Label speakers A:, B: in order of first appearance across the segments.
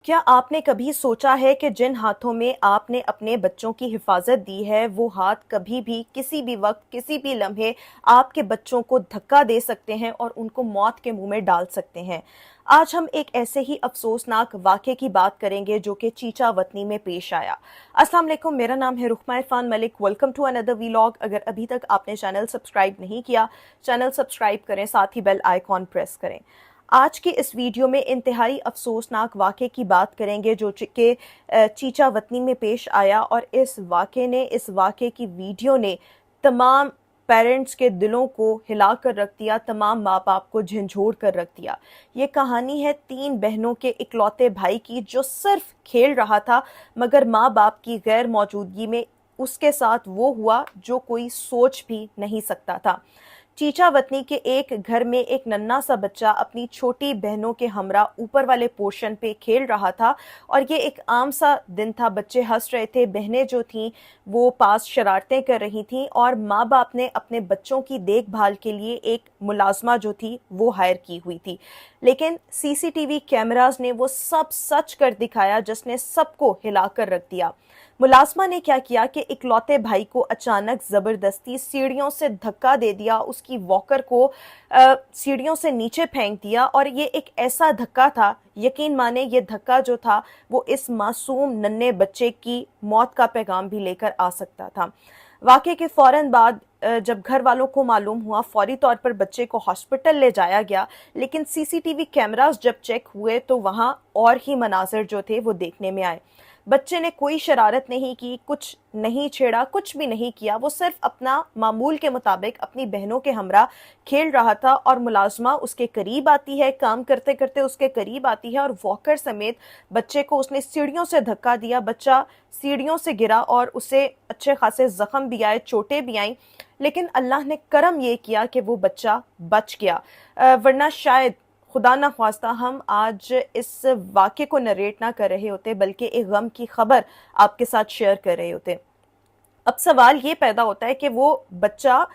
A: क्या आपने कभी सोचा है कि जिन हाथों में आपने अपने बच्चों की हिफाजत दी है, वो हाथ कभी भी, किसी भी वक्त, किसी भी लम्हे आपके बच्चों को धक्का दे सकते हैं और उनको मौत के मुंह में डाल सकते हैं। आज हम एक ऐसे ही अफसोसनाक वाक़े की बात करेंगे जो कि चीचा वतनी में पेश आया। अस्सलाम वालेकुम, मेरा नाम है Rukhma Irfan Malik. Welcome to another vlog. अगर अभी तक आपने चैनल सब्सक्राइब नहीं किया, चैनल सब्सक्राइब करें, साथ ही बेल आइकॉन प्रेस करें। आज की इस वीडियो में इंतहाई अफसोसनाक वाक़े की बात करेंगे जो कि चीचा वतनी में पेश आया, और इस वाक़े की वीडियो ने तमाम पेरेंट्स के दिलों को हिला कर रख दिया, तमाम माँ बाप को झंझोड़ कर रख दिया। ये कहानी है 3 बहनों के इकलौते भाई की, जो सिर्फ खेल रहा था मगर माँ बाप की गैर मौजूदगी में उसके साथ वो हुआ जो कोई सोच भी नहीं सकता था। चीचा वतनी के एक घर में एक नन्हा सा बच्चा अपनी छोटी बहनों के हमरा ऊपर वाले पोर्शन पे खेल रहा था, और ये एक आम सा दिन था। बच्चे हंस रहे थे, बहनें जो थीं वो पास शरारतें कर रही थीं, और माँ बाप ने अपने बच्चों की देखभाल के लिए एक मुलाजमा जो थी वो हायर की हुई थी। लेकिन सीसीटीवी कैमरास ने वो सब सच कर दिखाया जिसने सबको हिलाकर रख दिया। मुलाजमा ने क्या किया कि इकलौते भाई को अचानक जबरदस्ती सीढ़ियों से धक्का दे दिया, उसकी वॉकर को सीढ़ियों से नीचे फेंक दिया। और ये एक ऐसा धक्का था, यकीन माने ये धक्का जो था वो इस मासूम नन्हे बच्चे की मौत का पैगाम भी लेकर आ सकता था। वाक़े के फौरन बाद जब घर वालों को मालूम हुआ, फौरी तौर पर बच्चे को हॉस्पिटल ले जाया गया। लेकिन सीसीटीवी कैमरास जब चेक हुए तो वहाँ और ही मनाज़र जो थे वो देखने में आए। बच्चे ने कोई शरारत नहीं की, कुछ नहीं छेड़ा, कुछ भी नहीं किया। वो सिर्फ अपना मामूल के मुताबिक अपनी बहनों के हमरा खेल रहा था, और मुलाजमा उसके करीब आती है, काम करते करते उसके करीब आती है, और वॉकर समेत बच्चे को उसने सीढ़ियों से धक्का दिया। बच्चा सीढ़ियों से गिरा और उसे अच्छे खासे जख्म भी आए, चोटें भी आईं। लेकिन अल्लाह ने करम ये किया कि वो बच्चा बच गया, वरना शायद खुदा ना ख्वास्ता हम आज इस वाक़े को नरेट ना कर रहे होते, बल्कि एक गम की खबर आपके साथ शेयर कर रहे होते। अब सवाल ये पैदा होता है कि वो बच्चा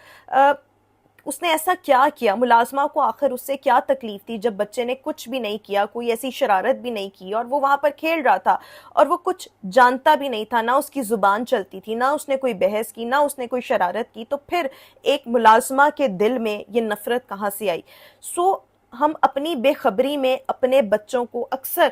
A: उसने ऐसा क्या किया, मुलाजमा को आखिर उससे क्या तकलीफ थी जब बच्चे ने कुछ भी नहीं किया, कोई ऐसी शरारत भी नहीं की, और वो वहाँ पर खेल रहा था और वो कुछ जानता भी नहीं था, ना उसकी ज़ुबान चलती थी, ना उसने कोई बहस की, ना उसने कोई शरारत की। तो फिर एक मुलाजमा के दिल में ये नफ़रत कहाँ से आई? हम अपनी बेखबरी में अपने बच्चों को अक्सर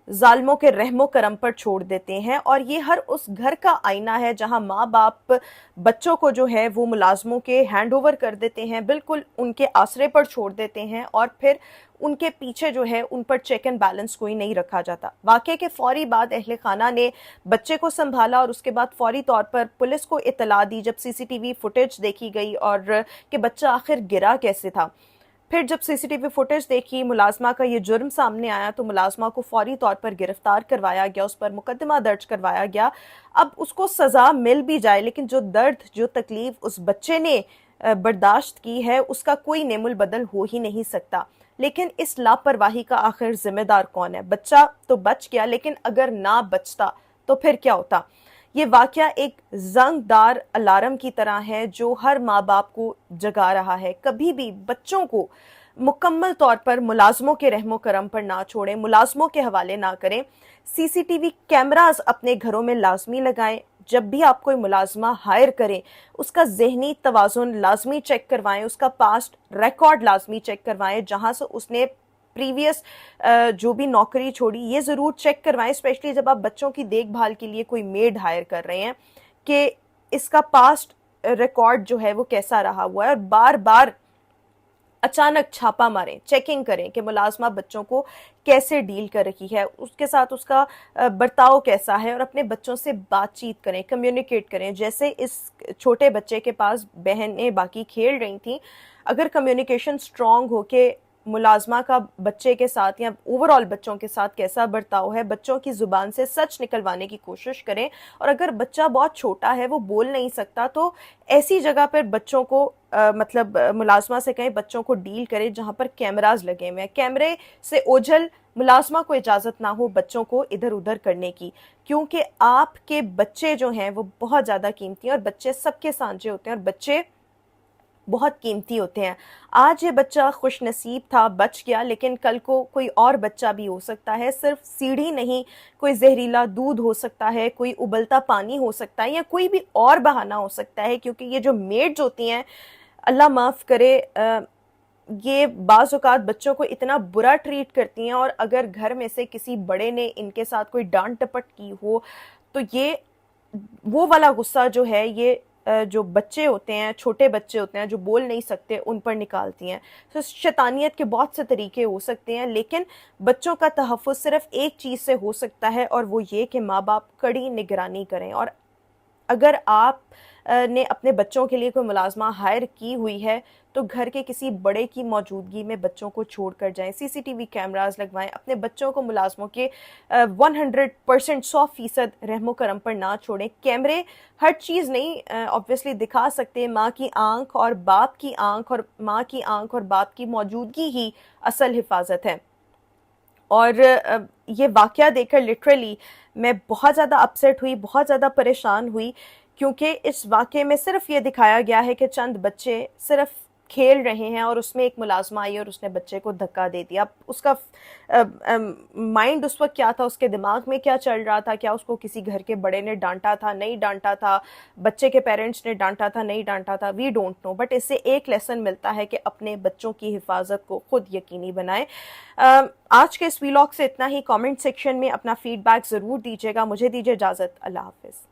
A: जालिमों के रहमो करम पर छोड़ देते हैं, और ये हर उस घर का आईना है जहां माँ बाप बच्चों को जो है वो मुलाजमों के हैंड ओवर कर देते हैं, बिल्कुल उनके आसरे पर छोड़ देते हैं, और फिर उनके पीछे जो है उन पर चेक एंड बैलेंस कोई नहीं रखा जाता। वाक़े के फौरी बाद अहले खाना ने बच्चे को संभाला, और उसके बाद फौरी तौर पर पुलिस को इत्तला दी जब सीसीटीवी फुटेज देखी गई और कि बच्चा आखिर गिरा कैसे था। फिर जब सीसीटीवी फुटेज देखी, मुलाजमा का ये जुर्म सामने आया, तो मुलाजमा को फौरी तौर पर गिरफ्तार करवाया गया, उस पर मुकदमा दर्ज करवाया गया। अब उसको सज़ा मिल भी जाए, लेकिन जो दर्द, जो तकलीफ उस बच्चे ने बर्दाश्त की है, उसका कोई नेमुल बदल हो ही नहीं सकता। लेकिन इस लापरवाही का आखिर जिम्मेदार कौन है? बच्चा तो बच गया, लेकिन अगर ना बचता तो फिर क्या होता? ये वाक़या एक ज़ंगदार अलार्म की तरह है जो हर माँ बाप को जगा रहा है। कभी भी बच्चों को मुकम्मल तौर पर मुलाजमों के रहमो करम पर ना छोड़ें, मुलाजमों के हवाले ना करें। सीसीटीवी कैमरास अपने घरों में लाजमी लगाएं। जब भी आप कोई मुलाजमा हायर करें, उसका ज़हनी तवाज़ुन लाजमी चेक करवाएं, उसका पास्ट रिकॉर्ड लाजमी चेक करवाएं, जहाँ से उसने प्रीवियस जो भी नौकरी छोड़ी ये ज़रूर चेक करवाएं। स्पेशली जब आप बच्चों की देखभाल के लिए कोई मेड हायर कर रहे हैं, कि इसका पास्ट रिकॉर्ड जो है वो कैसा रहा हुआ है, और बार बार अचानक छापा मारें, चेकिंग करें कि मुलाजमा बच्चों को कैसे डील कर रही है, उसके साथ उसका बर्ताव कैसा है, और अपने बच्चों से बातचीत करें, कम्युनिकेट करें। जैसे इस छोटे बच्चे के पास बहनें बाकी खेल रही थीं, अगर कम्युनिकेशन स्ट्रॉन्ग हो कि मुलाजमा का बच्चे के साथ या ओवरऑल बच्चों के साथ कैसा बर्ताव है, बच्चों की ज़ुबान से सच निकलवाने की कोशिश करें। और अगर बच्चा बहुत छोटा है, वो बोल नहीं सकता, तो ऐसी जगह पर बच्चों को मुलाजमा से कहें बच्चों को डील करें जहाँ पर कैमराज लगे हुए हैं। कैमरे से ओझल मुलाजमा को इजाज़त ना हो बच्चों को इधर उधर करने की, क्योंकि आपके बच्चे जो हैं वो बहुत ज़्यादा कीमती हैं, और बच्चे सबके सांझे होते हैं, और बच्चे بہت قیمتی ہوتے ہیں. آج یہ بچہ خوش نصیب تھا، بچ گیا، لیکن کل کو کوئی اور بچہ بھی ہو سکتا ہے. صرف سیڑھی نہیں، کوئی زہریلا دودھ ہو سکتا ہے، کوئی ابلتا پانی ہو سکتا ہے، یا کوئی بھی اور بہانہ ہو سکتا ہے. کیونکہ یہ جو میڈز ہوتی ہیں، اللہ معاف کرے، یہ بعض اوقات بچوں کو اتنا برا ٹریٹ کرتی ہیں، اور اگر گھر میں سے کسی بڑے نے ان کے ساتھ کوئی ڈانٹ ٹپٹ کی ہو تو یہ وہ والا غصہ جو ہے، یہ جو بچے ہوتے ہیں، چھوٹے بچے ہوتے ہیں جو بول نہیں سکتے، ان پر نکالتی ہیں. تو شیطانیت کے بہت سے طریقے ہو سکتے ہیں، لیکن بچوں کا تحفظ صرف ایک چیز سے ہو سکتا ہے، اور وہ یہ کہ ماں باپ کڑی نگرانی کریں. اور اگر آپ نے اپنے بچوں کے لیے کوئی ملازمہ ہائر کی ہوئی ہے تو گھر کے کسی بڑے کی موجودگی میں بچوں کو چھوڑ کر جائیں. سی سی ٹی وی کیمراز لگوائیں، اپنے بچوں کو ملازموں کے 100%، 100% رحم و کرم پر نہ چھوڑیں. کیمرے ہر چیز نہیں آبویسلی دکھا سکتے. ماں کی آنکھ اور باپ کی آنکھ، اور ماں کی آنکھ اور باپ کی موجودگی ہی اصل حفاظت ہے. اور یہ واقعہ دیکھ کر لٹرلی میں بہت زیادہ اپسیٹ ہوئی، بہت زیادہ پریشان ہوئی، کیونکہ اس واقعے میں صرف یہ دکھایا گیا ہے کہ چند بچے صرف کھیل رہے ہیں، اور اس میں ایک ملازمہ آئی اور اس نے بچے کو دھکا دے دیا. اب اس کا مائنڈ اس وقت کیا تھا، اس کے دماغ میں کیا چل رہا تھا، کیا اس کو کسی گھر کے بڑے نے ڈانٹا تھا، نہیں ڈانٹا تھا، بچے کے پیرنٹس نے ڈانٹا تھا، نہیں ڈانٹا تھا، وی ڈونٹ نو. بٹ اس سے ایک لیسن ملتا ہے کہ اپنے بچوں کی حفاظت کو خود یقینی بنائیں. آج کے اس ویلاگ سے اتنا ہی. کامنٹ سیکشن میں اپنا فیڈ بیک ضرور دیجیے گا. مجھے دیجیے اجازت. اللہ حافظ.